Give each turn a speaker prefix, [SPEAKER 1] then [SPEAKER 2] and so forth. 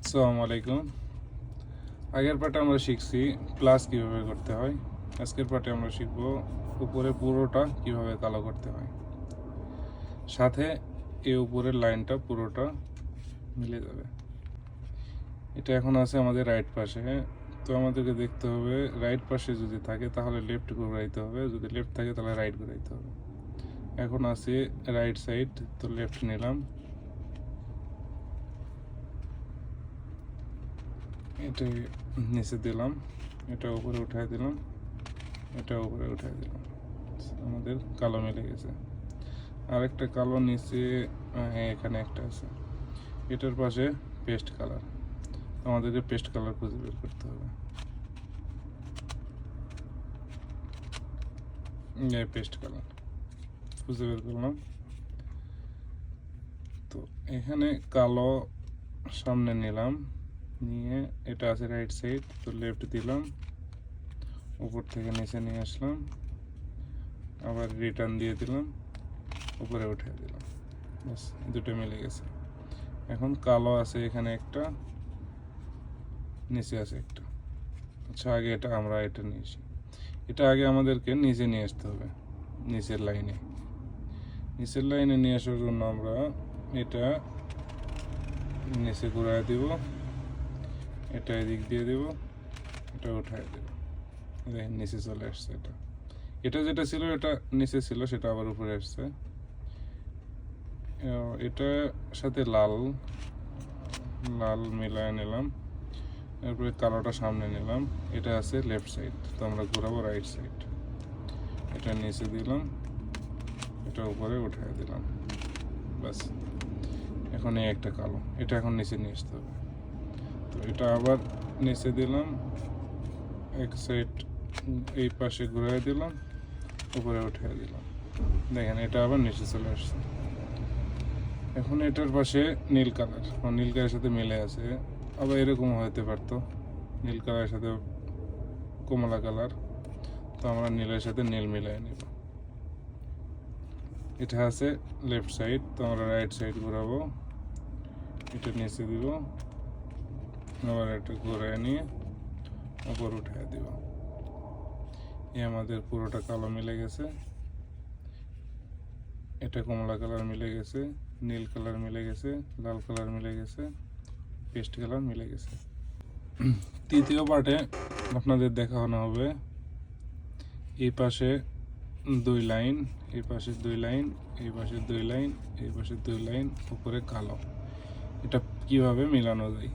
[SPEAKER 1] আসসালামু আলাইকুম। আগের পার্টে আমরা শিখছি প্লাস কিভাবে করতে হয়। আজকের পার্টে আমরা শিখব উপরে পুরোটা কিভাবে কালো করতে হয়, সাথে এই উপরের লাইনটা পুরোটা মিলে যাবে। এটা এখন আছে আমাদের রাইট পাশে, তো আমাদেরকে দেখতে হবে রাইট পাশে যদি থাকে তাহলে লেফট ঘুরাইতে হবে, যদি লেফট থাকে তাহলে রাইট ঘুরাইতে হবে। এখন আছে রাইট সাইড, তো লেফট নিলাম, এটা নিচে দিলাম, এটা উপরে উঠাই দিলাম, এটা উপরে উঠাই দিলাম, আমাদের কালো মিলে গেছে। আরেকটা কালো নিচে, হ্যাঁ এখানে একটা আছে, এটার পাশে পেস্ট কালার, আমাদেরকে পেস্ট কালার খুঁজে বের করতে হবে। এই পেস্ট কালার খুঁজে বের করলাম। তো এখানে কালো সামনে নিলাম, নিয়ে এটা আছে রাইট সাইড, তো লেফট দিলাম, উপর থেকে নিচে নিয়ে আসলাম, আবার রিটার্ন দিয়ে দিলাম, উপরে উঠে দিলাম, বাস দুটো মিলে গেছে। এখন কালো আছে এখানে একটা, নিচে আছে একটা। আচ্ছা আগে আমরা এটা নিয়েছি, এটা আগে আমাদেরকে নিচে নিয়ে আসতে হবে। নিচের লাইনে নিয়ে আসার জন্য আমরা এটা নিচে ঘুরাই দিব, এটা এদিক দিয়ে দেব, এটা উঠাই দেব, দেখেন নিচে চলে আসছে। এটা যেটা ছিল এটা নিচে ছিল, সেটা আবার উপরে আসছে। এটা সাথে লাল মিলায় নিলাম, এরপরে কালোটা সামনে নিলাম, এটা আছে লেফট সাইড, তো আমরা ঘুরাবো রাইট সাইড, এটা নিচে দিলাম, এটা উপরে উঠাই দিলাম, বাস। এখন এই একটা কালো, এটা এখন নিচে নিয়ে আসতে হবে, তো এটা আবার নিচে দিলাম, এক সাইড এই পাশে ঘুরাই দিলাম, উপরে উঠিয়ে দিলাম, দেখেন এটা আবার নিচে চলে আসছে। এখন এটার পাশে নীল কালারের সাথে মিলে আছে, আবার এরকম হতে পারতো নীল কালারের সাথে কমলা কালার, তো আমরা নীলের সাথে নীল মিলাই নেব। এটা আছে লেফট সাইড, তো আমরা রাইট সাইড ঘোরাবো, এটা নিচে দিব, আবার এটা ঘুরাই নিয়ে উপর উঠে দিব। আমাদের পুরোটা কালো মিলে গেছে, এটা কমলা কালার মিলে গেছে, নীল কালার মিলে গেছে, লাল কালার মিলে গেছে, পেস্ট কালার মিলে গেছে। তৃতীয় পার্টে আপনাদের দেখানো হবে এই পাশে 2 লাইন, এই পাশে 2 লাইন, এই পাশে 2 লাইন, এই পাশে 2 লাইন, উপরে কালো, এটা কিভাবে মিলানো যায়।